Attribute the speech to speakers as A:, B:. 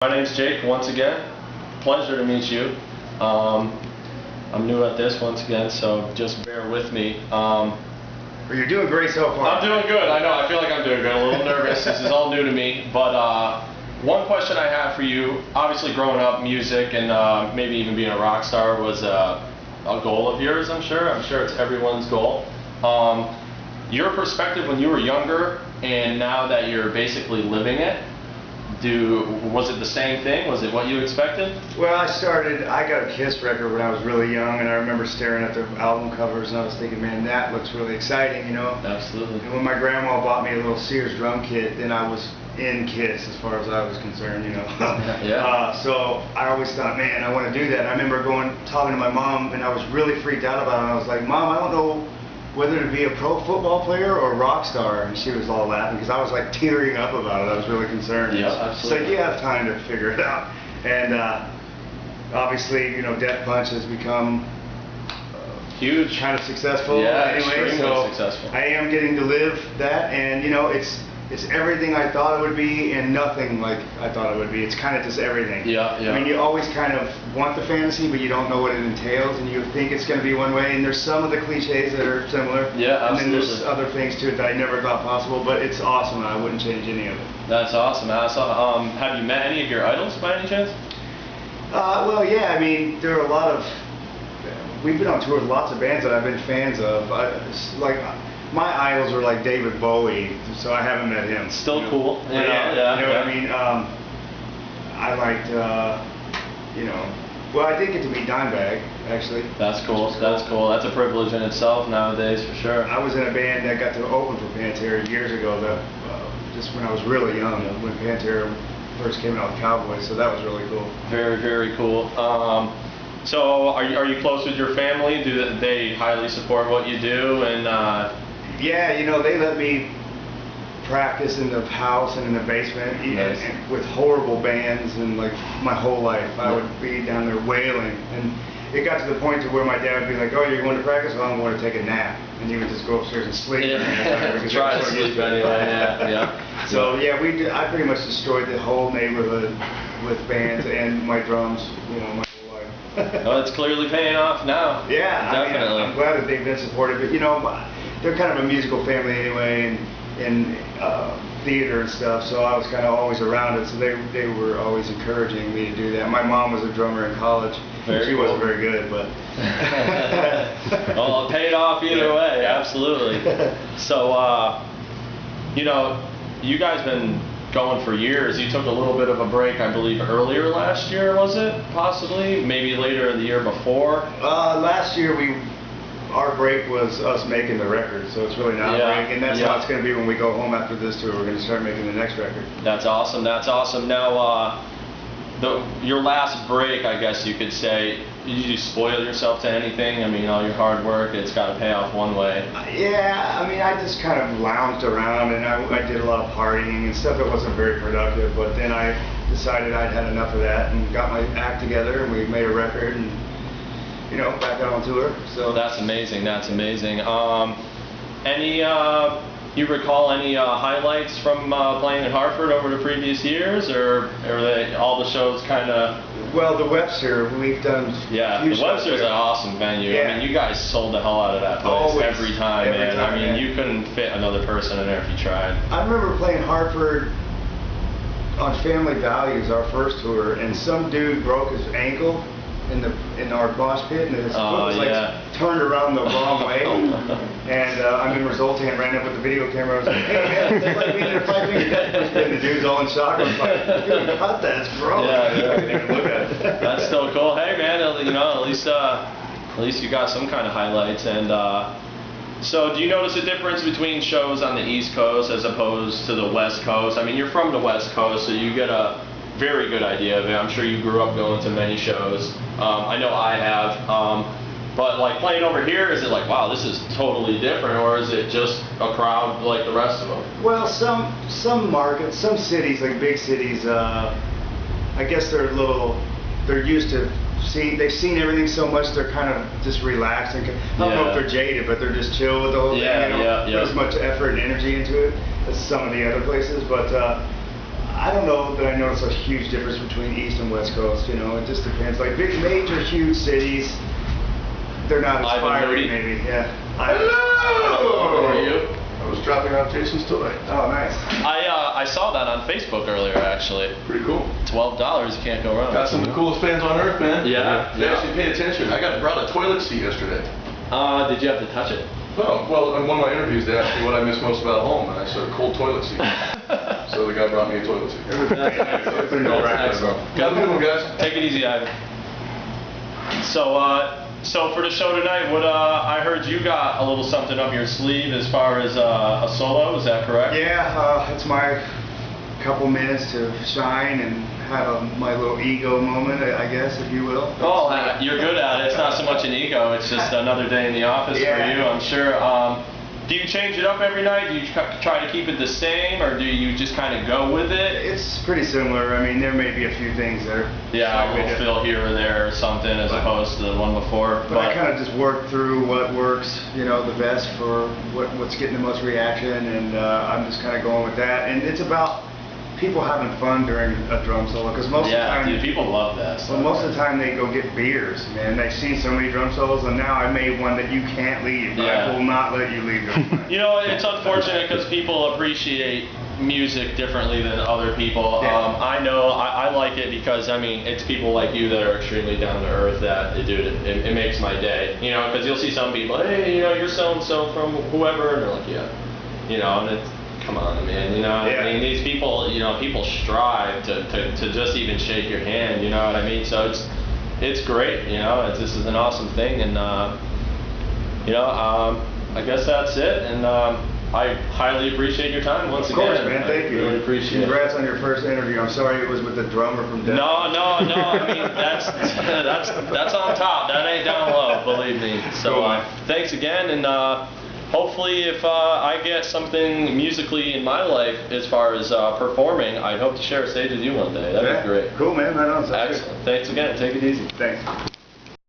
A: My name's Jake, once again. Pleasure to meet you. I'm new at this once again, so just bear with me.
B: Well, you're doing great so far.
A: I'm doing good, I know, I feel like I'm doing good. A little nervous, this is all new to me. But one question I have for you, obviously growing up, music and maybe even being a rock star was a goal of yours, I'm sure. I'm sure it's everyone's goal. Your perspective when you were younger and now that you're basically living it, was it the same thing? Was it what you expected?
B: Well, I got a Kiss record when I was really young, and I remember staring at the album covers and I was thinking, man, that looks really exciting, you know?
A: Absolutely.
B: And when my grandma bought me a little Sears drum kit, then I was in Kiss as far as I was concerned, you know?
A: Yeah.
B: So I always thought, man, I want to do that. I remember talking to my mom, and I was really freaked out about it. I was like, Mom, I don't know whether to be a pro football player or a rock star, and she was all laughing because I was like tearing up about it. I was really concerned.
A: Yeah, absolutely.
B: So you have time to figure it out, and obviously, you know, Death Punch has become
A: huge,
B: kind of successful.
A: Yeah,
B: anyway,
A: so successful.
B: I am getting to live that, and you know, it's everything I thought it would be and nothing like I thought it would be. It's kind of just everything.
A: Yeah.
B: I mean, you always kind of want the fantasy, but you don't know what it entails, and you think it's going to be one way, and there's some of the cliches that are similar.
A: Yeah, absolutely.
B: And then there's other things to it that I never thought possible, but it's awesome, and I wouldn't change any of it.
A: That's awesome. Have you met any of your idols by any chance?
B: Well, yeah, I mean, there are a lot of, we've been on tour with lots of bands that I've been fans of. My idols are like David Bowie, so I haven't met him.
A: Still cool.
B: Yeah. You know what I mean? I liked, you know, well, I did get to meet Dimebag, actually.
A: That's cool. That's cool. That's a privilege in itself nowadays, for sure.
B: I was in a band that got to open for Pantera years ago, just when I was really young, when Pantera first came out with Cowboys, so that was really cool.
A: Very, very cool. So are you close with your family? Do they highly support what you do? And
B: yeah, you know, they let me practice in the house and in the basement,
A: nice.
B: and with horrible bands, and like my whole life I would be down there wailing, and it got to the point to where my dad would be like, oh, you're going to practice? Well, I'm going to take a nap, and he would just go upstairs and sleep.
A: Yeah. Try to sleep anyway. Yeah.
B: So yeah, I pretty much destroyed the whole neighborhood with bands and my drums, you know, my whole life.
A: Well, it's clearly paying off now.
B: Yeah,
A: definitely.
B: I mean, I'm glad that they've been supportive, but you know, they're kind of a musical family anyway, and theater and stuff, so I was kind of always around it, so they were always encouraging me to do that. My mom was a drummer in college. She wasn't very good, but
A: well, it paid off either way, absolutely. So you know, you guys been going for years. You took a little bit of a break, I believe, earlier last year, was it? Possibly? Maybe later in the year before?
B: Last year our break was us making the record, so it's really not a break, and that's how it's going to be when we go home after this tour. We're going to start making the next record.
A: That's awesome. That's awesome. Now, your last break, I guess you could say, did you spoil yourself to anything? I mean, all your hard work, it's got to pay off one way.
B: Yeah, I mean, I just kind of lounged around, and I did a lot of partying and stuff that wasn't very productive, but then I decided I'd had enough of that and got my act together, and we made a record, and you know, back out on tour. So
A: that's amazing. That's amazing. You recall any highlights from playing in Hartford over the previous years, or are they all the shows kind of?
B: Well, the Webster, we've done.
A: Yeah, the Webster's an awesome venue. Yeah. I mean, you guys sold the hell out of that place every time, man. I mean, you couldn't fit another person in there if you tried. I
B: remember playing Hartford on Family Values, our first tour, and some dude broke his ankle in our mosh pit, and his foot was like turned around the wrong way. And I remember Zoltan ran up with the video camera. I was like, hey man, it's like we did a 5-finger death punch, and the dude's all in shock. I was like, dude, cut that, it's broke. I didn't even look at it.
A: That's still cool. Hey man, you know, at least you got some kind of highlights. And so do you notice a difference between shows on the East Coast as opposed to the West Coast? I mean, you're from the West Coast, so you get a very good idea of it. I'm sure you grew up going to many shows. I know I have. But like playing over here, is it like, wow, this is totally different, or is it just a crowd like the rest of them?
B: Well, some markets, some cities, like big cities, I guess they're used to they've seen everything so much, they're kind of just relaxed. And I don't know if they're jaded, but they're just chill with the whole thing. They don't put as much effort and energy into it as some of the other places. But I don't know that I notice a huge difference between East and West Coast. You know, it just depends. Like big, major, huge cities, they're not as fiery, maybe. Yeah.
C: Hello. How are you? I was dropping off Jason's toy.
B: Oh, nice.
A: I saw that on Facebook earlier, actually.
C: Pretty cool.
A: $12, you can't go wrong.
C: Got some of the coolest fans on earth, man.
A: Yeah.
C: They actually pay attention. I brought a toilet seat yesterday.
A: Did you have to touch it?
C: Oh, well, in one of my interviews, they asked me what I miss most about home, and I said a cold toilet seat. So the guy brought me a toilet seat.
A: That's excellent.
C: Have a good one, guys.
A: Take it easy, Ivan. So for the show tonight, I heard you got a little something up your sleeve as far as a solo. Is that correct?
B: Yeah, it's my couple minutes to shine and have my little ego moment, I guess, if you will.
A: Oh, you're good at it. It's not so much an ego. It's just another day in the office for you, I'm sure. Do you change it up every night? Do you try to keep it the same, or do you just kind of go with it?
B: It's pretty similar. I mean, there may be a few things that are...
A: Yeah, a little fill here or there or something as opposed to the one before.
B: But I kind of just work through what works, you know, the best for what's getting the most reaction, and I'm just kind of going with that. And it's about people having fun during a drum solo, because most of the time...
A: Yeah, dude, people love that stuff.
B: Well, most of the time they go get beers, man. They've seen so many drum solos, and now I made one that you can't leave.
A: Yeah.
B: I will not let you leave this.
A: You know, it's unfortunate because people appreciate music differently than other people.
B: Yeah.
A: I know I like it because, I mean, it's people like you that are extremely down to earth that, dude, it makes my day. You know, because you'll see some people, hey, you know, you're so-and-so from whoever, and they're like, yeah. You know, and it's, come on, man, you know,
B: yeah.
A: I mean, these people, you know, people strive to just even shake your hand, you know what I mean? So it's great, you know, this is an awesome thing, and, you know, I guess that's it, and I highly appreciate your time once again.
B: Of course, man, thank you.
A: Really appreciate
B: Congrats on your first interview. I'm sorry it was with the drummer from Denver.
A: No, I mean, that's on top, that ain't down low, believe me. So, thanks again, and, hopefully, if I get something musically in my life as far as performing, I'd hope to share a stage with you one day. That'd be great.
B: Cool, man. Right on.
A: Excellent. Thanks again. Take it easy.
B: Thanks.